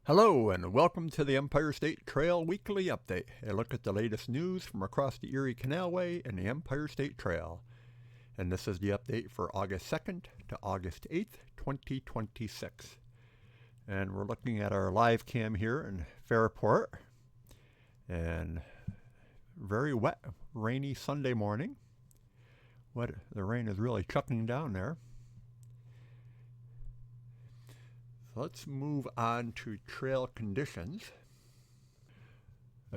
Hello and welcome to the Empire State Trail Weekly Update, a look at the latest news from across the Erie Canalway and the Empire State Trail. And this is the update for August 2nd to August 8th, 2026. And we're looking at our live cam here in Fairport. And very wet, rainy Sunday morning. The rain is really chucking down there. Let's move on to trail conditions.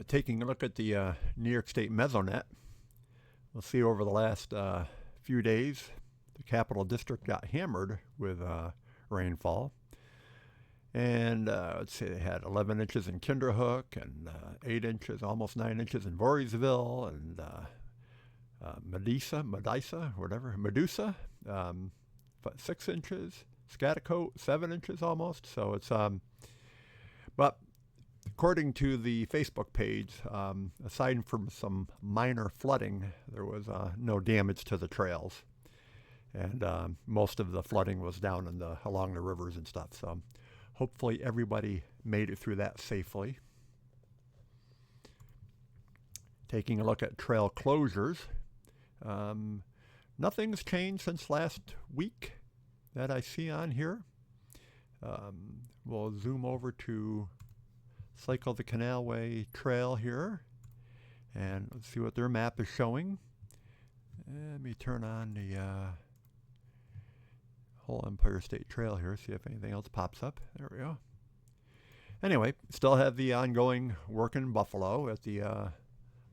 Taking a look at the New York State Mesonet, we'll see over the last few days, the Capital District got hammered with rainfall. And let's see, they had 11 inches in Kinderhook and 8 inches, almost 9 inches in Voorheesville and Medusa, 6 inches. Scaticoat, 7 inches almost. So it's, but according to the Facebook page, aside from some minor flooding, there was no damage to the trails. And most of the flooding was down along the rivers and stuff. So hopefully everybody made it through that safely. Taking a look at trail closures, nothing's changed since last week that I see on here. We'll zoom over to Cycle the Canalway Trail here, and let's see what their map is showing. Let me turn on the whole Empire State Trail here, see if anything else pops up. There we go. Anyway, still have the ongoing work in Buffalo at the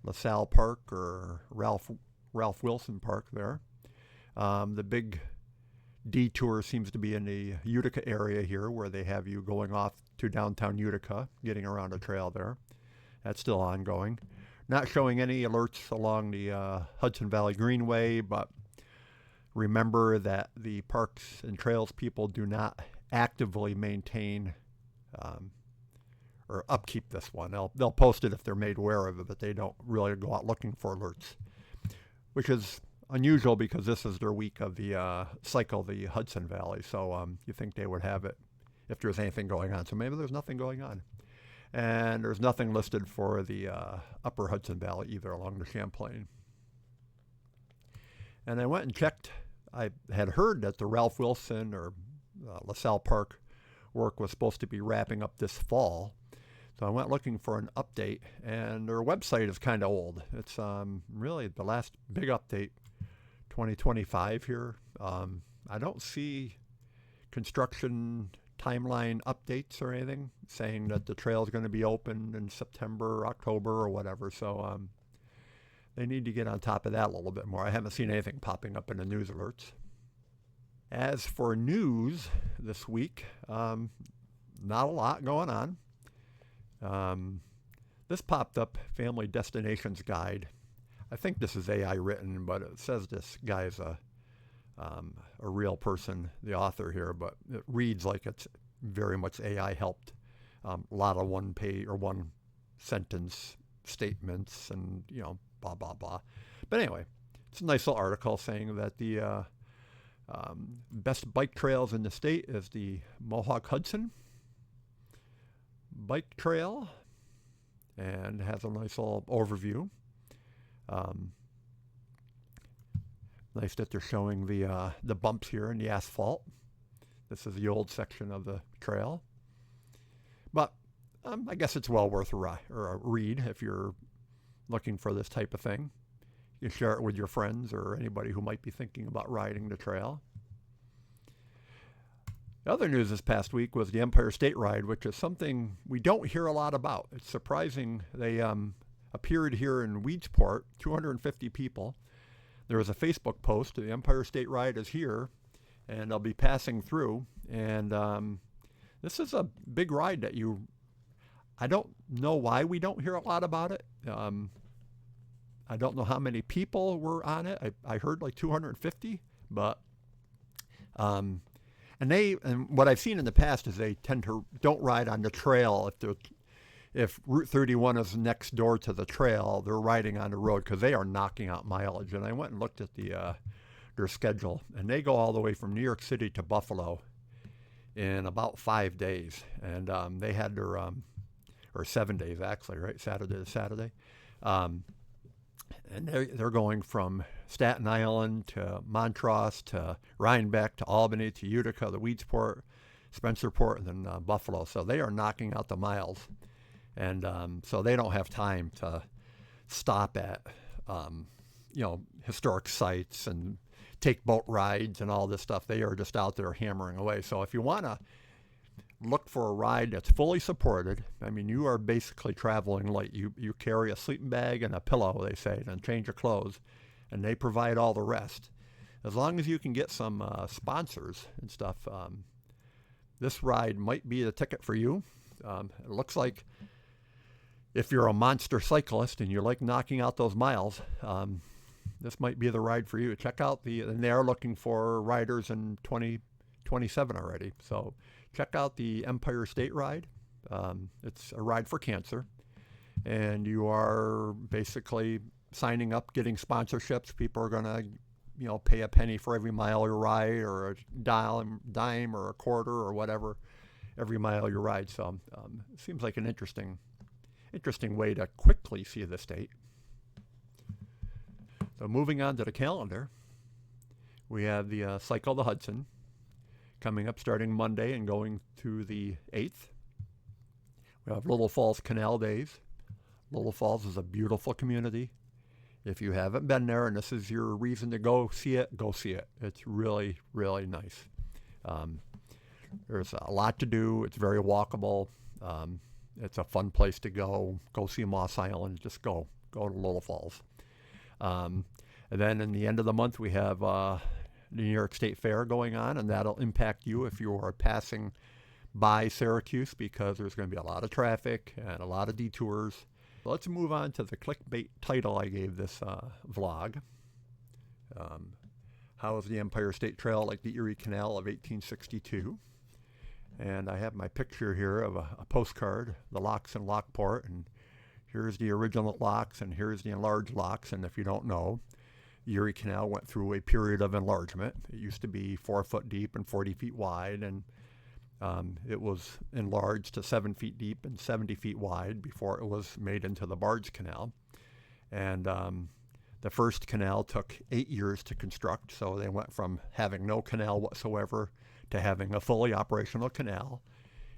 LaSalle Park or Ralph Wilson Park there. The big detour seems to be in the Utica area here, where they have you going off to downtown Utica, getting around a trail there. That's still ongoing. Not showing any alerts along the Hudson Valley Greenway, but remember that the parks and trails people do not actively maintain or upkeep this one. They'll post it if they're made aware of it, but they don't really go out looking for alerts, which is unusual because this is their week of the cycle, the Hudson Valley. So you think they would have it if there's anything going on. So maybe there's nothing going on. And there's nothing listed for the upper Hudson Valley either along the Champlain. And I went and checked. I had heard that the Ralph Wilson or LaSalle Park work was supposed to be wrapping up this fall. So I went looking for an update, and their website is kind of old. It's really the last big update, 2025 here. I don't see construction timeline updates or anything saying that the trail is going to be open in September, October, or whatever. So they need to get on top of that a little bit more. I haven't seen anything popping up in the news alerts. As for news this week, not a lot going on. This popped up, Family Destinations Guide. I think this is AI written, but it says this guy is a real person, the author here, but it reads like it's very much AI helped. A lot of one page or one sentence statements and, blah, blah, blah. But anyway, it's a nice little article saying that the best bike trails in the state is the Mohawk Hudson Bike Trail, and has a nice little overview. Nice that they're showing the bumps here in the asphalt. This is the old section of the trail. But I guess it's well worth a read if you're looking for this type of thing. You can share it with your friends or anybody who might be thinking about riding the trail. The other news this past week was the Empire State Ride, which is something we don't hear a lot about. It's surprising. They appeared here in Weedsport, 250 people. There was a Facebook post, the Empire State Ride is here, and they'll be passing through. And this is a big ride that I don't know why we don't hear a lot about it. I don't know how many people were on it. I heard like 250, but and what I've seen in the past is they don't ride on the trail if Route 31 is next door to the trail. They're riding on the road because they are knocking out mileage. And I went and looked at their schedule, and they go all the way from New York City to Buffalo in about 5 days. And they had their, or 7 days actually, right? Saturday to Saturday. Um, and they're going from Staten Island to Montrose to Rhinebeck to Albany to Utica to Weedsport, Spencerport, and then Buffalo. So they are knocking out the miles. And so they don't have time to stop at, historic sites and take boat rides and all this stuff. They are just out there hammering away. So if you want to look for a ride that's fully supported, I mean, you are basically traveling light. You carry a sleeping bag and a pillow, they say, and change your clothes, and they provide all the rest. As long as you can get some sponsors and stuff, this ride might be the ticket for you. It looks like if you're a monster cyclist and you like knocking out those miles, this might be the ride for you. Check out and they are looking for riders in 2027 already. So check out the Empire State Ride. It's a ride for cancer. And you are basically signing up, getting sponsorships. People are going to, pay a penny for every mile you ride, or a dime or a quarter or whatever, every mile you ride. So it seems like an interesting way to quickly see the state. So moving on to the calendar, we have the Cycle the Hudson coming up starting Monday and going through the 8th. We have Little Falls Canal Days. Little Falls is a beautiful community. If you haven't been there and this is your reason to go see it, go see it. It's really, really nice. There's a lot to do. It's very walkable. It's a fun place to go. Go see Moss Island. Just go to Little Falls. And then in the end of the month, we have the New York State Fair going on, and that'll impact you if you are passing by Syracuse, because there's going to be a lot of traffic and a lot of detours. Let's move on to the clickbait title I gave this vlog. How is the Empire State Trail like the Erie Canal of 1862? And I have my picture here of a postcard, the locks in Lockport, and here's the original locks and here's the enlarged locks. And if you don't know, the Erie Canal went through a period of enlargement. It used to be 4 foot deep and 40 feet wide, and it was enlarged to 7 feet deep and 70 feet wide before it was made into the barge canal. And the first canal took 8 years to construct, so they went from having no canal whatsoever to having a fully operational canal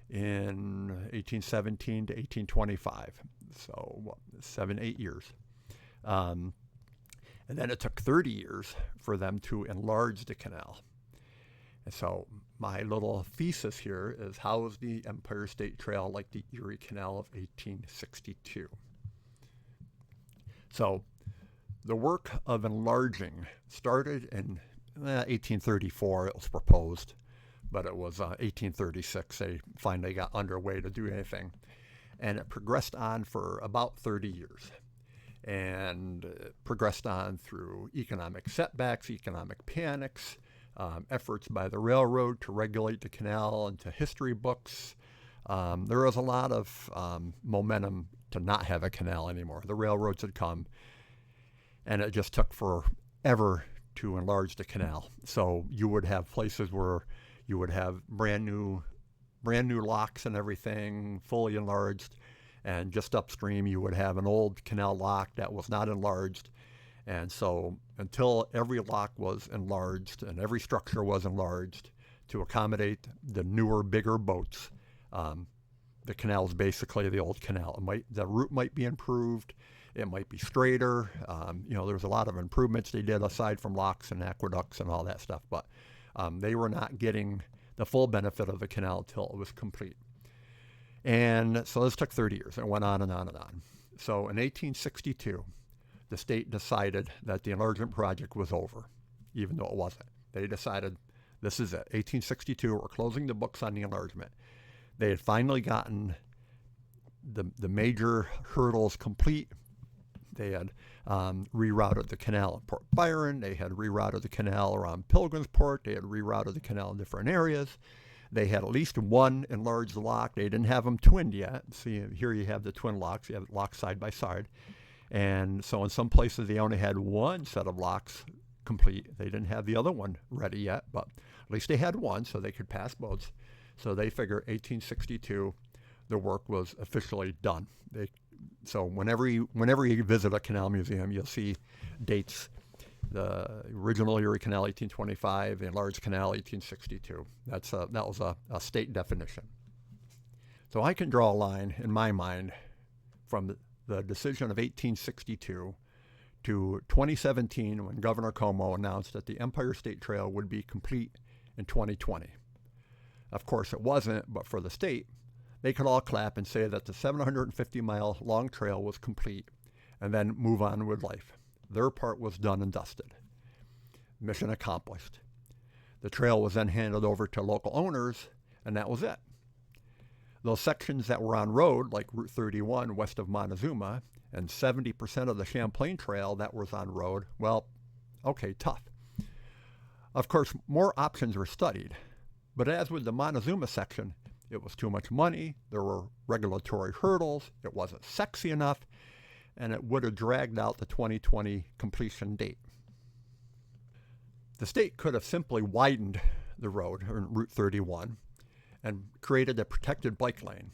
in 1817 to 1825. So 7-8 years. And then it took 30 years for them to enlarge the canal. And so my little thesis here is, how is the Empire State Trail like the Erie Canal of 1862? So the work of enlarging started in 1834. It was proposed, but it was 1836 they finally got underway to do anything. And it progressed on for about 30 years. And it progressed on through economic setbacks, economic panics, efforts by the railroad to regulate the canal into history books. There was a lot of momentum to not have a canal anymore. The railroads had come, and it just took forever to enlarge the canal. So you would have places where you would have brand new locks and everything, fully enlarged, and just upstream you would have an old canal lock that was not enlarged. And so until every lock was enlarged and every structure was enlarged to accommodate the newer, bigger boats, the canal is basically the old canal. The route might be improved. It might be straighter. There's a lot of improvements they did aside from locks and aqueducts and all that stuff. But they were not getting the full benefit of the canal until it was complete. And so this took 30 years. It went on and on and on. So in 1862, the state decided that the enlargement project was over, even though it wasn't. They decided, this is it. 1862, we're closing the books on the enlargement. They had finally gotten the major hurdles complete. They had rerouted the canal in Port Byron. They had rerouted the canal around Pilgrimsport. They had rerouted the canal in different areas. They had at least one enlarged lock. They didn't have them twinned yet. See, here you have the twin locks. You have locks side by side. And so in some places they only had one set of locks complete. They didn't have the other one ready yet, but at least they had one so they could pass boats. So they figure 1862, the work was officially done. So whenever you visit a canal museum, you'll see dates. The original Erie Canal, 1825, the Enlarged Canal, 1862. That was a state definition. So I can draw a line in my mind from the decision of 1862 to 2017, when Governor Cuomo announced that the Empire State Trail would be complete in 2020. Of course, it wasn't, but for the state, they could all clap and say that the 750-mile long trail was complete and then move on with life. Their part was done and dusted. Mission accomplished. The trail was then handed over to local owners, and that was it. Those sections that were on road, like Route 31 west of Montezuma, and 70% of the Champlain Trail that was on road, well, okay, tough. Of course, more options were studied, but as with the Montezuma section, it was too much money, there were regulatory hurdles, it wasn't sexy enough, and it would have dragged out the 2020 completion date. The state could have simply widened the road on Route 31 and created a protected bike lane.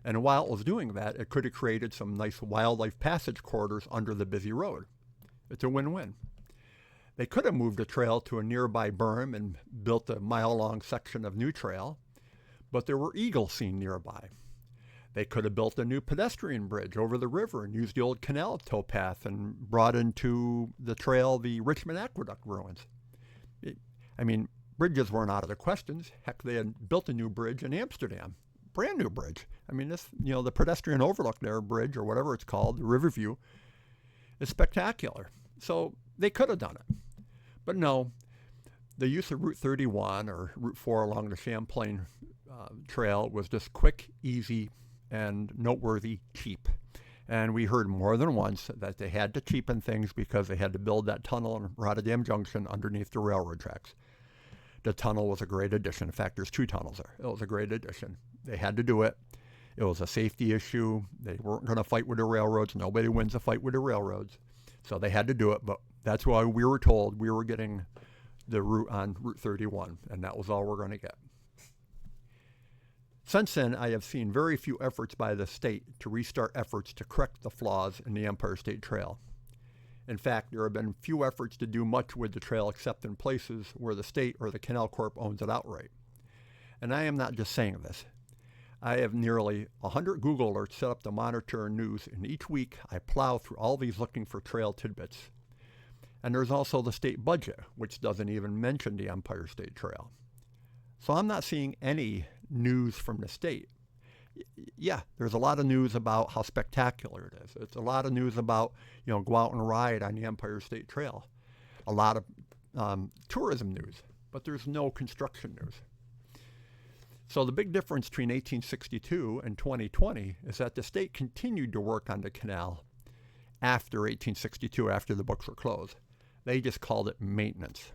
And while it was doing that, it could have created some nice wildlife passage corridors under the busy road. It's a win-win. They could have moved the trail to a nearby berm and built a mile-long section of new trail, but there were eagles seen nearby. They could have built a new pedestrian bridge over the river and used the old canal towpath and brought into the trail the Richmond Aqueduct ruins. Bridges weren't out of the questions. Heck, they had built a new bridge in Amsterdam. Brand new bridge. The pedestrian overlook there, bridge or whatever it's called, the Riverview, is spectacular. So they could have done it. But no, the use of Route 31 or Route 4 along the Champlain Trail was just quick, easy, and noteworthy cheap. And we heard more than once that they had to cheapen things because they had to build that tunnel in Rotterdam Junction underneath the railroad tracks. The tunnel was a great addition. In fact, there's 2 tunnels there. It was a great addition. They had to do it. It was a safety issue. They weren't going to fight with the railroads. Nobody wins a fight with the railroads. So they had to do it, but that's why we were told we were getting the route on Route 31, and that was all we're going to get. Since then, I have seen very few efforts by the state to restart efforts to correct the flaws in the Empire State Trail. In fact, there have been few efforts to do much with the trail except in places where the state or the Canal Corp owns it outright. And I am not just saying this. I have nearly 100 Google alerts set up to monitor news, and each week I plow through all these looking for trail tidbits. And there's also the state budget, which doesn't even mention the Empire State Trail. So I'm not seeing any news from the state. Yeah, there's a lot of news about how spectacular it is. It's a lot of news about, go out and ride on the Empire State Trail. A lot of tourism news, but there's no construction news. So the big difference between 1862 and 2020 is that the state continued to work on the canal after 1862, after the books were closed. They just called it maintenance.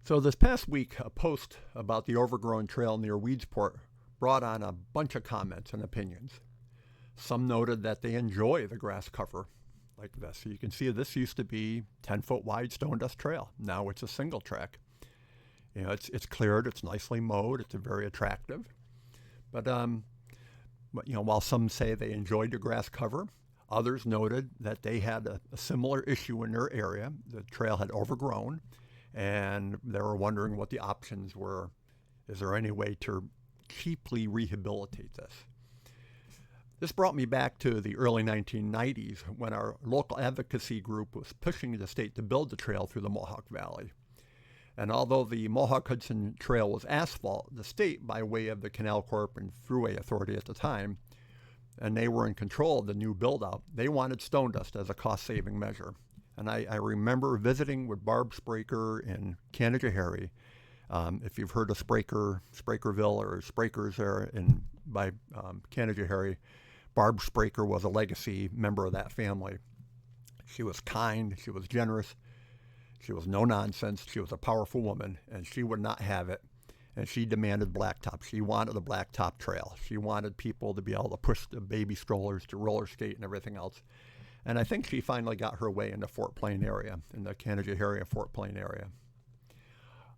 So this past week, a post about the overgrown trail near Weedsport brought on a bunch of comments and opinions. Some noted that they enjoy the grass cover like this. So you can see this used to be 10-foot wide stone dust trail. Now it's a single track. It's cleared, it's nicely mowed, it's very attractive. But while some say they enjoyed the grass cover, others noted that they had a similar issue in their area. The trail had overgrown, and they were wondering what the options were. Is there any way to cheaply rehabilitate this? This brought me back to the early 1990s when our local advocacy group was pushing the state to build the trail through the Mohawk Valley. And although the Mohawk-Hudson Trail was asphalt, the state, by way of the Canal Corp and Thruway Authority at the time, and they were in control of the new build-out, they wanted stone dust as a cost-saving measure. And I remember visiting with Barb Spraker in Canajoharie. If you've heard of Sprakerville or Sprakers there by Canajoharie, Barb Spraker was a legacy member of that family. She was kind, she was generous, she was no nonsense, she was a powerful woman, and she would not have it. And she demanded blacktop. She wanted a blacktop trail. She wanted people to be able to push the baby strollers to roller skate and everything else. And I think she finally got her way in the Fort Plain area, in the Canajoharie Fort Plain area.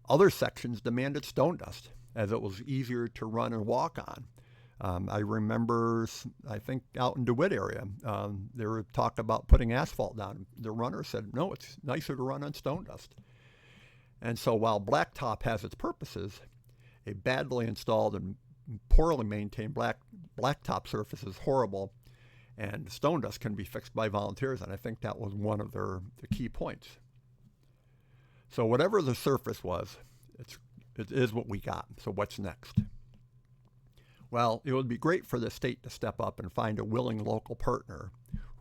Other sections demanded stone dust, as it was easier to run and walk on. I remember, I think out in DeWitt area, there were talk about putting asphalt down. The runner said, no, it's nicer to run on stone dust. And so while blacktop has its purposes, a badly installed and poorly maintained blacktop surface is horrible, and stone dust can be fixed by volunteers, and I think that was one of the key points. So whatever the surface was, it is what we got. So what's next? Well, it would be great for the state to step up and find a willing local partner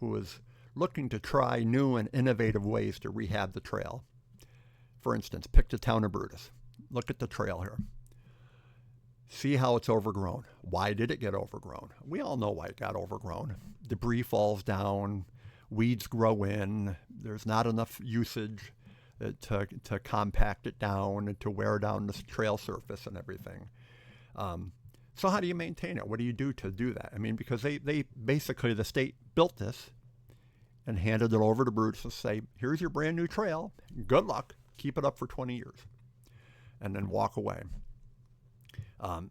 who is looking to try new and innovative ways to rehab the trail. For instance, pick the town of Brutus. Look at the trail here. See how it's overgrown. Why did it get overgrown? We all know why it got overgrown. Debris falls down, weeds grow in, there's not enough usage to compact it down and to wear down the trail surface and everything. So how do you maintain it? What do you do to do that? I mean, because they basically, the state built this and handed it over to Brutus to say, here's your brand new trail. Good luck. Keep it up for 20 years. And then walk away.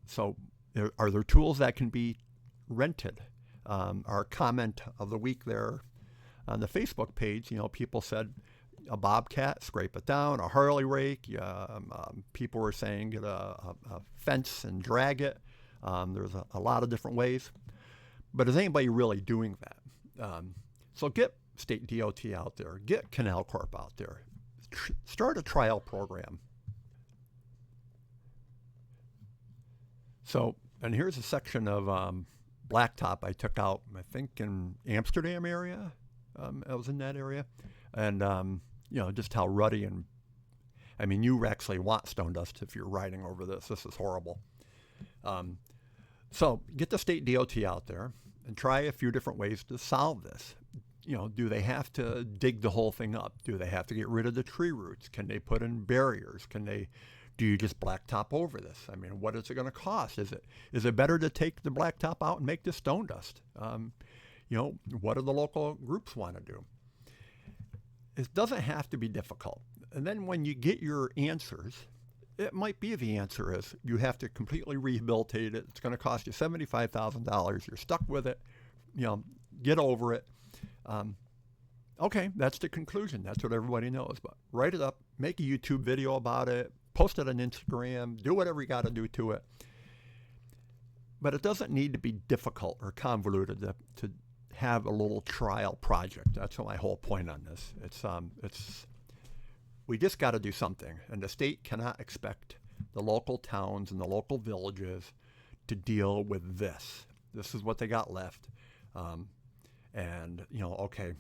So are there tools that can be rented? Our comment of the week there on the Facebook page, people said a bobcat, scrape it down, a Harley rake. People were saying get a fence and drag it. There's a lot of different ways. But is anybody really doing that? So get state DOT out there. Get Canal Corp out there. Start a trial program. So, and here's a section of blacktop I took out, I think in Amsterdam area. I was in that area. And, just how ruddy and, I mean, you actually want stone dust if you're riding over this. This is horrible. So get the state DOT out there and try a few different ways to solve this. Do they have to dig the whole thing up? Do they have to get rid of the tree roots? Can they put in barriers? Do you just blacktop over this? I mean, what is it going to cost? Is it better to take the blacktop out and make this stone dust? What do the local groups want to do? It doesn't have to be difficult. And then when you get your answers, it might be the answer is you have to completely rehabilitate it. It's going to cost you $75,000. You're stuck with it. Get over it. Okay, that's the conclusion. That's what everybody knows. But write it up, make a YouTube video about it, post it on Instagram, do whatever you got to do to it. But it doesn't need to be difficult or convoluted to have a little trial project. That's my whole point on this. We just got to do something, and the state cannot expect the local towns and the local villages to deal with this. This is what they got left. Okay,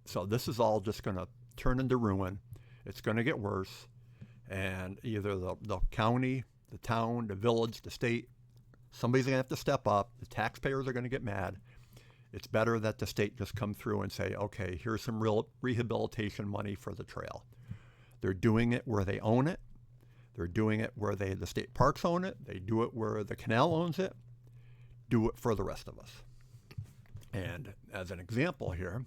so this is all just going to turn into ruin. It's going to get worse. And either the county, the town, the village, the state, somebody's going to have to step up. The taxpayers are going to get mad. It's better that the state just come through and say, okay, here's some real rehabilitation money for the trail. They're doing it where they own it. They're doing it where the state parks own it. They do it where the canal owns it. Do it for the rest of us. And as an example here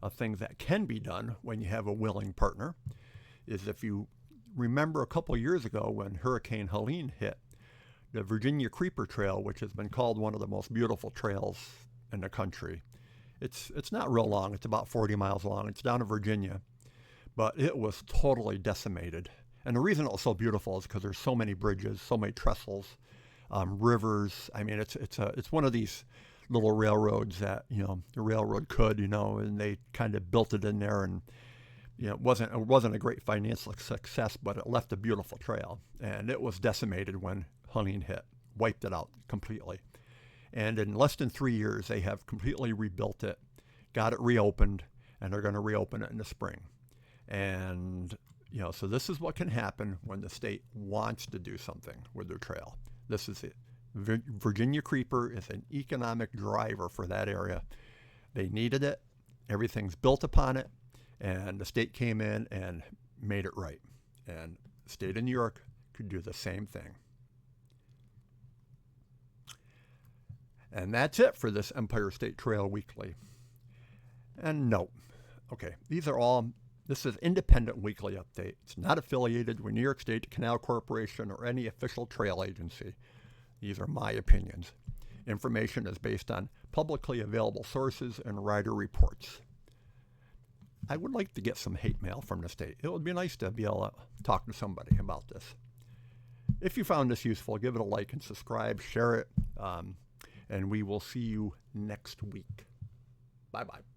of things that can be done when you have a willing partner is if you remember a couple years ago when Hurricane Helene hit, the Virginia Creeper Trail, which has been called one of the most beautiful trails in the country. It's not real long. It's about 40 miles long. It's down in Virginia. But it was totally decimated. And the reason it was so beautiful is because there's so many bridges, so many trestles, rivers. I mean, it's one of these little railroads that, the railroad could, and they kind of built it in there, and, it wasn't a great financial success, but it left a beautiful trail. And it was decimated when Helene hit, wiped it out completely. And in less than 3 years, they have completely rebuilt it, got it reopened, and they're going to reopen it in the spring. And, so this is what can happen when the state wants to do something with their trail. This is it. Virginia Creeper is an economic driver for that area. They needed it. Everything's built upon it. And the state came in and made it right. And the state of New York could do the same thing. And that's it for this Empire State Trail Weekly. And note, okay, these are all This is Independent Weekly Update. It's not affiliated with New York State Canal Corporation or any official trail agency. These are my opinions. Information is based on publicly available sources and rider reports. I would like to get some hate mail from the state. It would be nice to be able to talk to somebody about this. If you found this useful, give it a like and subscribe, share it, and we will see you next week. Bye-bye.